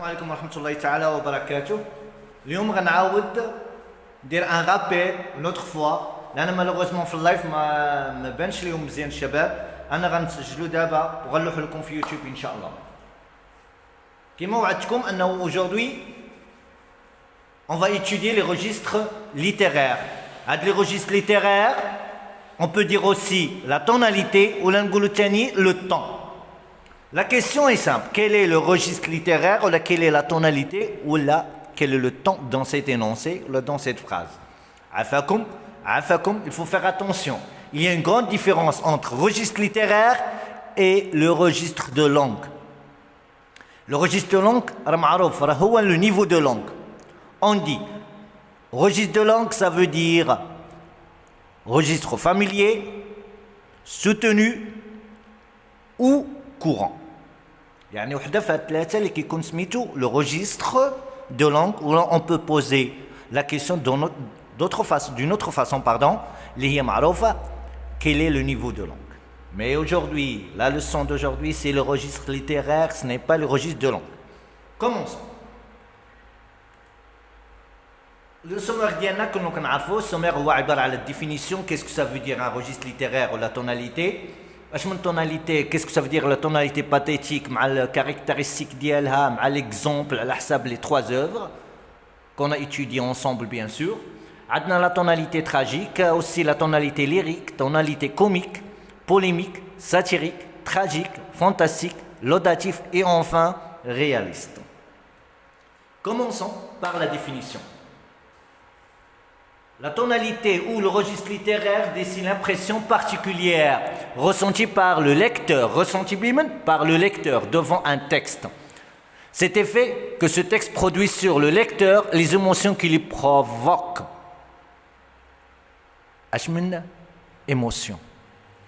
عليكم ورحمة الله تعالى وبركاته. اليوم غنعاود ندير ان رابيل اون اوتر فوا لان مالوغوزمون في اللايف ما بانش ليهم مزيان الشباب. انا غنسجلو دابا وغنلوحو لكم في يوتيوب ان شاء الله. كيما وعدتكم انه aujourd'hui on va étudier les registres littéraires. هاد les registres littéraires on peut dire aussi la tonalité ou نقولو تاني le temps. La question est simple, quel est le registre littéraire ou quelle est la tonalité ou là quel est le temps dans cet énoncé ou dans cette phrase. Afakoum, il faut faire attention. Il y a une grande différence entre registre littéraire et le registre de langue. Le registre de langue, le niveau de langue. On dit, registre de langue, ça veut dire registre familier, soutenu ou courant. يعني وحده في الثلاثه اللي كيكون سميتو le registre de langue où on peut poser la question d'une autre façon pardon اللي هي معروفه quel est le niveau de langue. Mais aujourd'hui, la leçon d'aujourd'hui c'est le registre littéraire, ce n'est pas le registre de langue. Commençons. Le sommaire ديالنا كنا كنعرفوا السومير هو عباره على الديفينيسيون qu'est-ce que ça veut dire un registre littéraire ou la tonalité. Qu'est-ce que ça veut dire la tonalité pathétique, la caractéristique d'ILH, l'exemple, à حساب les trois œuvres qu'on a étudiées ensemble bien sûr. عندنا la tonalité tragique, aussi la tonalité lyrique, tonalité comique, polémique, satirique, tragique, fantastique, laudatif et enfin réaliste. Commençons par la définition. La tonalité ou le registre littéraire dessine l'impression particulière ressentie par le lecteur, devant un texte. Cet effet que ce texte produit sur le lecteur, les émotions qu'il y provoque. Achmin émotion,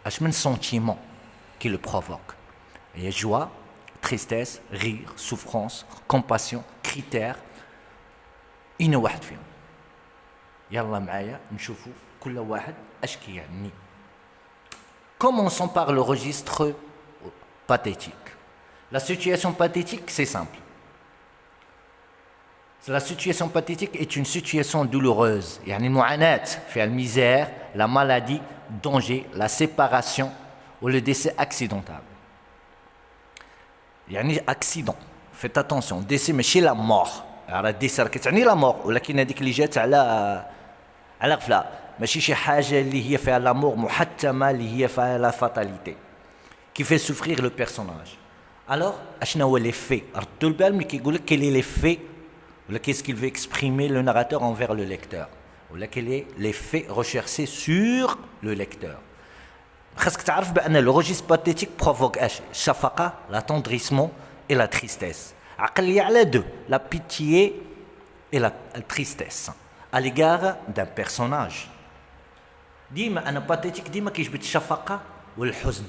achmin sentiment qui le provoque. Il y a joie, tristesse, rire, souffrance, compassion, critères. إن واحد فيهم. يلا معايا نشوفوا كل واحد اش كيعني. Commençons par le registre pathétique. La situation pathétique, c'est simple. La situation pathétique est une situation douloureuse. يعني المعاناة فيها الميزère, la maladie, danger, la séparation ou le décès accidental. يعني accident. Faites attention, décès ماشي la mort. راه الديسي راه كتعني لا مور ولكن هذيك اللي جات على غفله ماشي شي حاجه اللي هي فيها لامور محتمه اللي هي فيها لا فاتاليتي كي في سوفرير لو بيرسوناج. الوغ اشنا هو لي في ردوا البال ملي كيقول لك كيلي لي في ولا كيس كيل في اكسبريمي لو ناراتور انفير لو ليكتور ولا كيلي لي في ريشيرشي سور لو ليكتور. خاصك تعرف بان لو ريجيست باتيتيك بروفوك اش الشفقه لا توندريسمون اي لا تريستيس. عقلية على deux, la pitié et la tristesse à l'égard d'un personnage. ديما أنا pathétique ديما كيجبد الشفقة والحزن.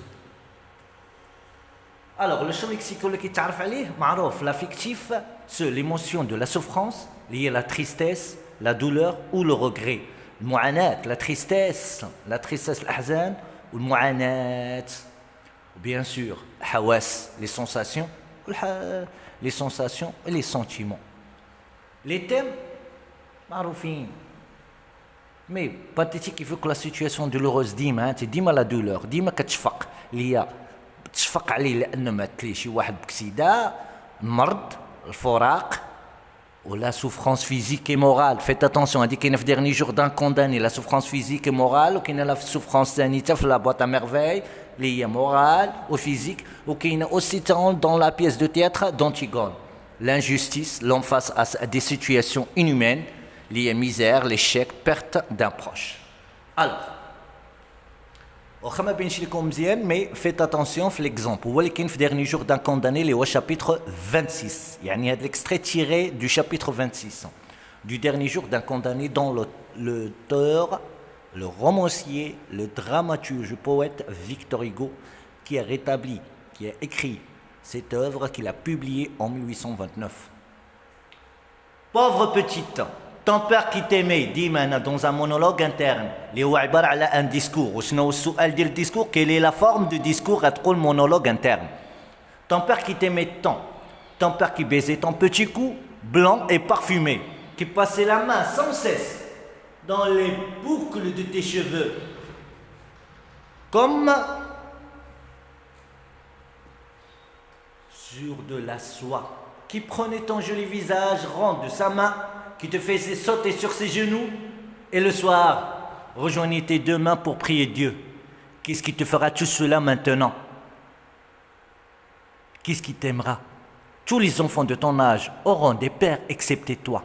Alors le champ lexical اللي كيتعرف عليه معروف l'affectif c'est l'émotion de la souffrance liée à la tristesse, la douleur ou le regret. المعاناة la tristesse الأحزان والمعاناة bien sûr الحواس les sensations les sensations et les sentiments. Les thèmes, maroufin. Mais pathétique, il faut que la situation douloureuse ديما la douleur, ديما كتشفق اللي هي تشفق عليه لأنه مات ليه شي واحد بكسيدة، المرض، الفراق ou la souffrance physique et morale. Faites attention, هذه كاينة في dernier jour d'un condamné, la souffrance physique et morale, وكاينة la souffrance sanitaire في la boîte à merveille. Les morales ou physiques, ou qui est aussi dans la pièce de théâtre d'Antigone. L'injustice, l'homme face à des situations inhumaines, liées à misère, l'échec, perte d'un proche. Alors, mais faites attention à l'exemple. Vous voyez qu'il y a le dernier jour d'un condamné, le chapitre 26. Il y a l'extrait tiré du chapitre 26. Du dernier jour d'un condamné dont l'auteur, le romancier, le dramaturge, le poète Victor Hugo, qui a écrit cette œuvre qu'il a publiée en 1829. Pauvre petite, ton père qui t'aimait, dit maintenant dans un monologue interne, اللي هو عبارة على un discours. وشنو السؤال ديال الديسكور؟ Quelle est la forme du discours à تقول monologue interne? Ton père qui t'aimait tant, Ton père qui baisait ton petit cou, blanc et parfumé, qui passait la main sans cesse dans les boucles de tes cheveux, comme sur de la soie, qui prenait ton joli visage rond de sa main, qui te faisait sauter sur ses genoux, et le soir, rejoignez tes deux mains pour prier Dieu. Qu'est-ce qui te fera tout cela maintenant? Qu'est-ce qui t'aimera? Tous les enfants de ton âge auront des pères excepté toi.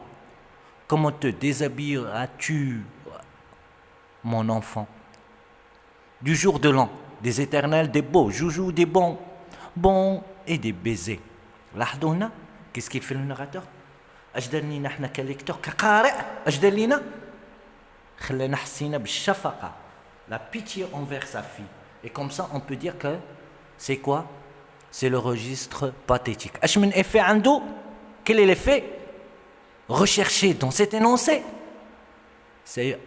Comment te déshabilleras-tu, mon enfant? Du jour de l'an, des éternels, des beaux joujoux, des bons et des baisers. لاحظوا qu'est-ce qu'il fait le narrateur? أجدر لينا احنا كليكتور كقارئ أجدر لينا خلانا حسينا بالشفقة, la pitié envers sa fille. Et comme ça, on peut dire que c'est quoi? C'est le registre pathétique. اش من effet عنده? Quel est l'effet recherché dans cet énoncé? C'est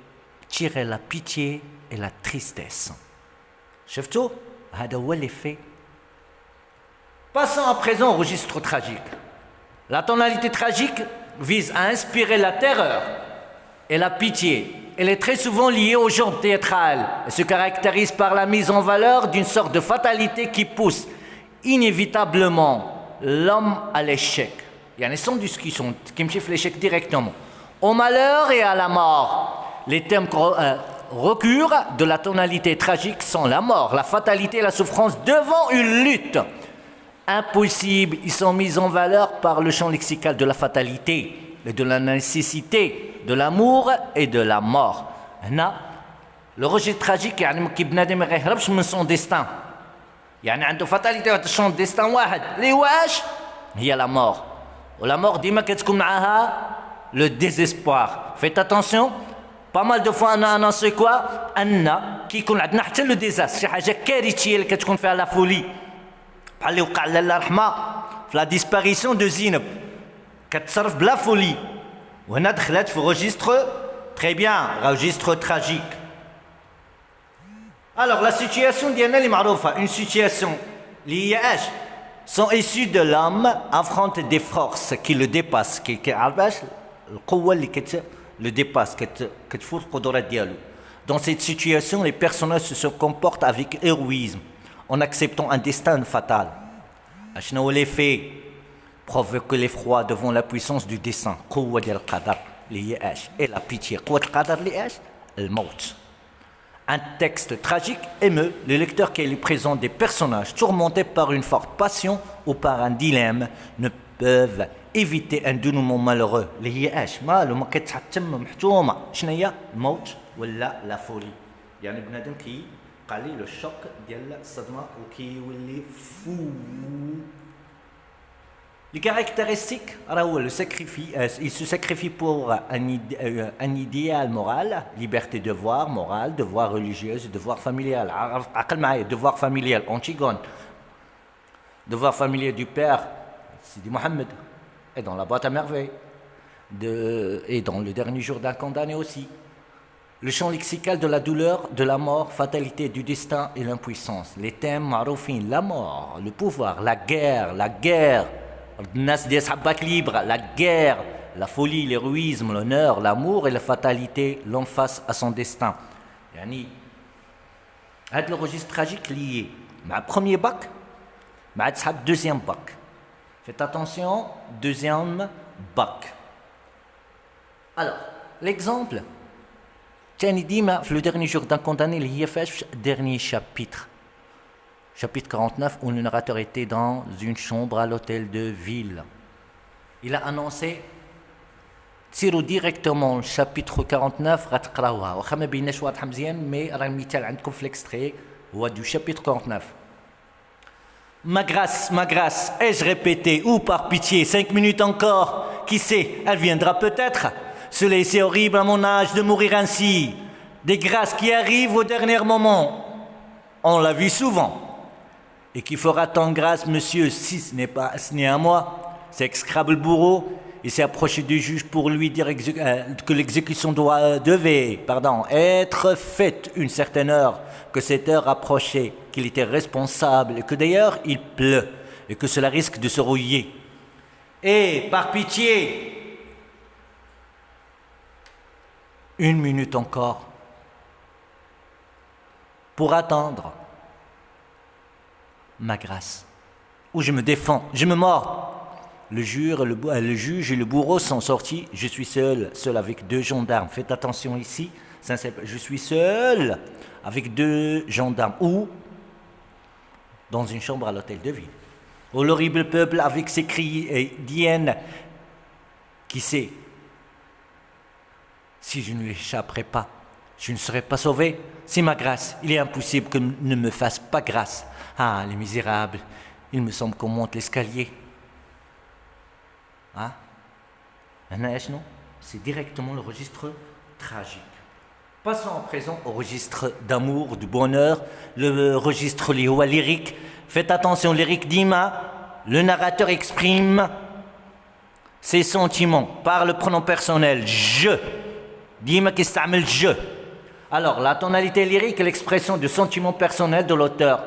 tirer la pitié et la tristesse. شفتوا؟ هذا هو l'effet. Passons à présent au registre tragique. La tonalité tragique vise à inspirer la terreur et la pitié. Elle est très souvent liée au genre théâtral et se caractérise par la mise en valeur d'une sorte de fatalité qui pousse inévitablement l'homme à l'échec. Il y a une sans discussion qui me chiffre l'échec directement. Au malheur et à la mort. Les thèmes recurs de la tonalité tragique sont la mort, la fatalité et la souffrance devant une lutte impossible. Ils sont mis en valeur par le champ lexical de la fatalité et de la nécessité, de l'amour et de la mort. Le registre tragique يعني كي بنادم ما يهربش من son destin. يعني عنده fatalité واحد son destin واحد اللي هو اش؟ هي la mort. ولا mort ديما كتكون معاها le désespoir. Faites attention. Pas mal de fois أنا annoncé quoi أن كي يكون عندنا حتى لو ديزاستر شي حاجة كارثية اللي كتكون فيها لا فولي بحال اللي وقع لاله رحمة في لا ديسباريسيون دو زينب كتصرف بلا فولي وهنا دخلت في registre très bien registre tragique. Alors la situation ديالنا اللي معروفة une situation اللي هي اش sont issues de l'homme affronte des forces qui le dépassent qui عارفاش القوة اللي le dépasse, que faut le dialogue. Dans cette situation, les personnages se comportent avec héroïsme, en acceptant un destin fatal. L'effet provoque l'effroi devant la puissance du dessein. Et la pitié. Un texte tragique émeut le lecteur qui lui présente des personnages tourmentés par une forte passion ou par un dilemme ne peuvent éviter un dénouement malheureux اللي هي اش مالو ما كتحتم محتومه شنو هي الموت ولا لا فولي يعني بنادم كيوقع ليه لو شوك ديال الصدمه وكيولي فو. Les caractéristiques راه هو le sacrifice il se sacrifie pour un idéal moral, liberté de devoir moral, devoir religieux, devoir familial. عقل معايا devoir familial Antigone, devoir familial du père Sidi Mohamed et dans la boîte à merveilles, et dans le dernier jour d'un condamné aussi. Le champ lexical de la douleur, de la mort, fatalité du destin et l'impuissance. Les thèmes maroufins, la mort, le pouvoir, la guerre, la guerre, la folie, l'héroïsme, l'honneur, l'amour et la fatalité, l'homme face à son destin. Yani, هذا le registre tragique lié مع premier bac, مع deuxième bac. Faites attention, deuxième bac. Alors, l'exemple, tiens, il dit, le dernier jour d'un condamné, il y a fait le dernier chapitre. Chapitre 49, où le narrateur était dans une chambre à l'hôtel de ville. Il a annoncé, tirez directement le chapitre 49, غتقراوها. واخا ما بيناش واضحة مزيان، mais راه المثال عندكم في l'extrait هو du chapitre 49. Ma grâce, ai-je répété, ou par pitié, 5 minutes encore, qui sait, elle viendra peut-être. Cela est horrible à mon âge de mourir ainsi. Des grâces qui arrivent au dernier moment. On l'a vu souvent. Et qui fera tant grâce, monsieur, si ce n'est à moi, c'est exécrable bourreau. Il s'est approché du juge pour lui dire que l'exécution devait être faite une certaine heure, que cette heure approchait, qu'il était responsable, et que d'ailleurs il pleut, et que cela risque de se rouiller. Et par pitié, 1 minute encore pour attendre ma grâce. Ou je me défends, je me mords. Le juge et le bourreau sont sortis. Je suis seul avec 2 gendarmes. Faites attention ici. Je suis seul avec 2 gendarmes. Ou dans une chambre à l'hôtel de ville. Où l'horrible peuple avec ses cris et d'hyène. Qui sait si je ne l'échapperai pas, je ne serai pas sauvé. C'est ma grâce. Il est impossible que ne me fasse pas grâce. Ah, les misérables. Il me semble qu'on monte l'escalier. Ah, non, c'est directement le registre tragique. Passons à présent au registre d'amour, du bonheur, le registre lyrique. Faites attention, lyrique Dima, le narrateur exprime ses sentiments par le pronom personnel je. Dima qui s'appelle je. Alors, la tonalité lyrique est l'expression du sentiment personnel de l'auteur.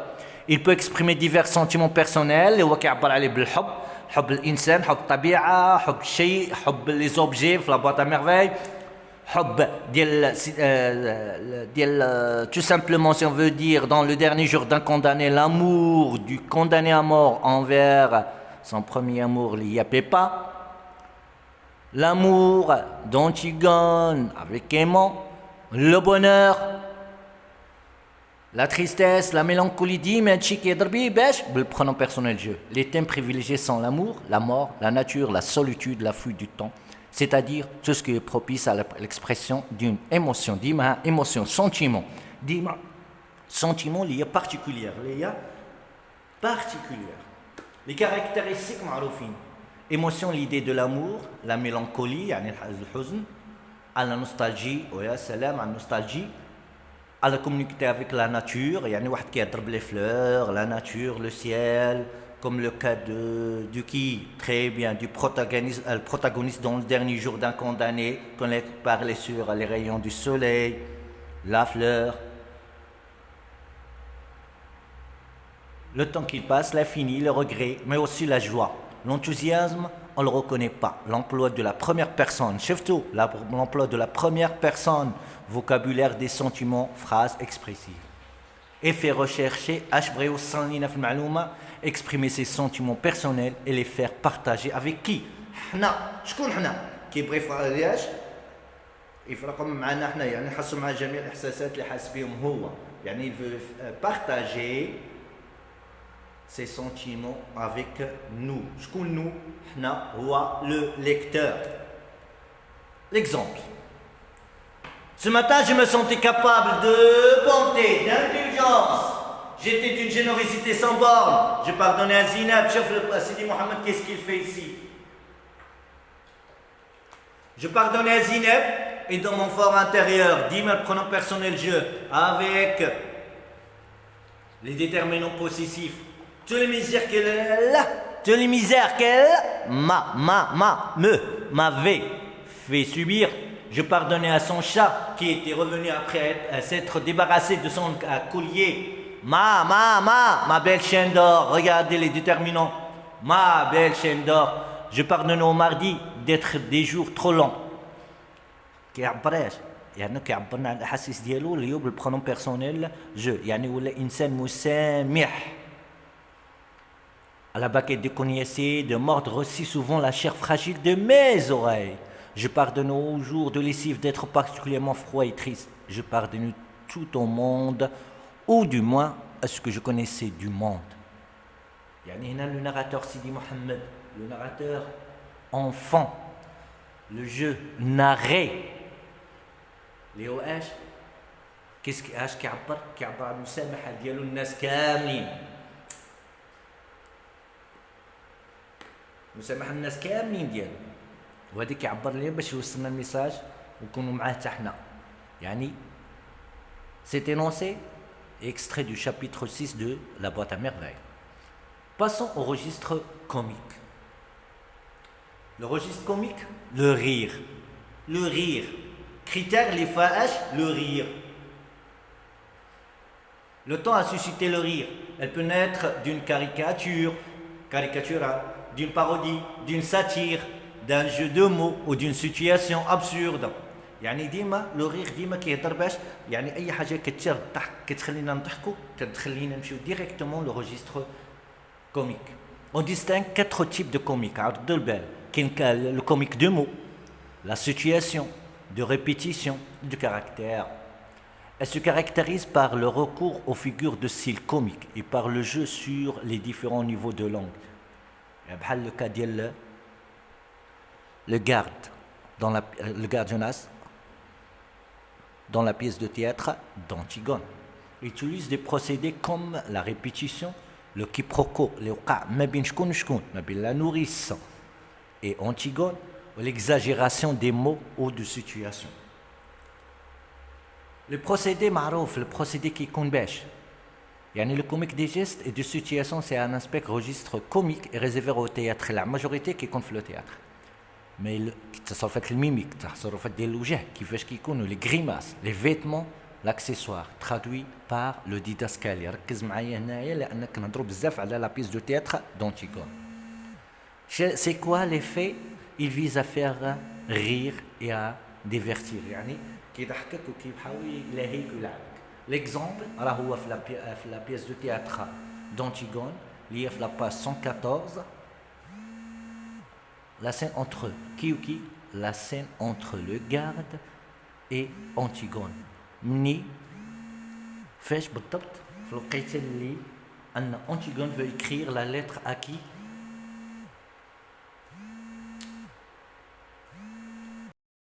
Il peut exprimer divers sentiments personnels, هو كيعبر عليه بالحب. حب الانسان حب الطبيعه حب الشيء حب لي زوبجي في لا بواط ا ميرفاي حب ديال tout simplement si on veut dire dans le dernier jour d'un condamné l'amour du condamné à mort envers son premier amour l'Iapepa, l'amour d'Antigone avec Aimant, le bonheur, la tristesse, la mélancolie, le pronom personnel je. Les thèmes privilégiés sont l'amour, la mort, la nature, la solitude, la fuite du temps, c'est-à-dire tout ce qui est propice à l'expression d'une émotion. Dima émotion, sentiment. Dima sentiment lié particulière. Les caractéristiques معروفين. Émotion, l'idée de l'amour, la mélancolie, يعني الحزن, à la nostalgie, ويا سلام على nostalgie. À la communiquer avec la nature, il y a une qui adore les fleurs, la nature, le ciel, comme le cas du qui, très bien, du protagoniste dans le dernier jour d'un condamné, quand il parlait sur les rayons du soleil, la fleur. Le temps qui passe, l'infini, le regret, mais aussi la joie. L'enthousiasme, on ne le reconnaît pas. L'emploi de la première personne, surtout l'emploi de la première personne, vocabulaire des sentiments, phrases expressives. Effet recherché, exprimer ses sentiments personnels et les faire partager avec qui? حنا كيبغي يفرقوا معنا حنا يعني نحسوا مع جميع الاحساسات اللي حاس بهم هو يعني il veut partager ses sentiments avec nous. شكون nous? حنا هو le lecteur. L'exemple. Ce matin, je me sentais capable de bonté, d'indulgence. J'étais d'une générosité sans borne. Je pardonnais à Zinab. Chef le Sidi Mohamed, qu'est-ce qu'il fait ici? Je pardonnais à Zinab et dans mon fort intérieur, dis-moi le pronom personnel je, avec les déterminants possessifs. Toutes les misères qu'elle m'avait fait subir. Je pardonnais à son chat qui était revenu après s'être débarrassé de son collier. Ma belle chienne d'or, regardez les déterminants. Ma belle chienne d'or. Je pardonnais au mardi d'être des jours trop longs. كيعبرش يعني كيعبرنا على الاحاسيس ديالو اللي هو بالبرونوم بيرسونيل جو يعني ولا انسان مسامح. À la baguette de cognacier de mordre si souvent la chair fragile de mes oreilles. Je pardonne au jour de lessive d'être particulièrement froid et triste. Je pardonne tout au monde, ou du moins à ce que je connaissais du monde. يعني هنا le narrateur Sidi Mohamed, le narrateur enfant, le jeu narré. اللي ايش؟ اش كيعبر على المسامحه ديالو الناس كاملين. مسامح الناس كاملين ديالو. وهذا كيعبر لنا باش يوصلنا الميساج ونكونوا معاه حتى حنا. يعني c'est énoncé extrait du chapitre 6 de La boîte à merveilles. Passons au registre comique. Le registre comique, le rire. Le rire. Critère les fâches, le rire. Le temps a suscité le rire. Elle peut naître d'une caricature, d'une parodie, d'une satire, d'un jeu de mots ou d'une situation absurde. يعني ديما لو ريغ ديما كيهضر باش يعني اي حاجه كتثير الضحك كتخلينا نضحكوا كتخلينا نمشيو ديريكتومون لو ريجستر comique. On distingue quatre types de comiques. عرضوا البال كاين le comique de mots, la situation, de répétition, du caractère. Elle se caractérise par le recours aux figures de style comique et par le jeu sur les différents niveaux de langue. بحال le cas ديال le garde dans le gardiennage dans la pièce de théâtre d'Antigone. Il utilise des procédés comme la répétition, le quiproquo, la nourrice et Antigone, ou l'exagération des mots ou de situations. Le procédé marouf, le procédé qui compte bêche. Le comique des gestes et des situations, c'est un aspect registre comique et réservé au théâtre. La majorité qui compte le théâtre. Mais ça fait le mimique, ça fait des logés, qui fait les grimaces, les vêtements, l'accessoire, traduit par le didascalie. ركز معايا هنايا لأنك نهضروا بزاف على la pièce de théâtre d'Antigone. C'est quoi l'effet? Il vise à faire rire et à divertir. يعني كيضحكك وكيحاول يلهيك ويلعبك. L'exemple راه هو في la pièce de théâtre d'Antigone اللي هي في la page 114. La scène entre qui? La scène entre le garde et Antigone. مني فاش بالضبط في الوقيته اللي ان Antigone veut écrire la lettre à qui?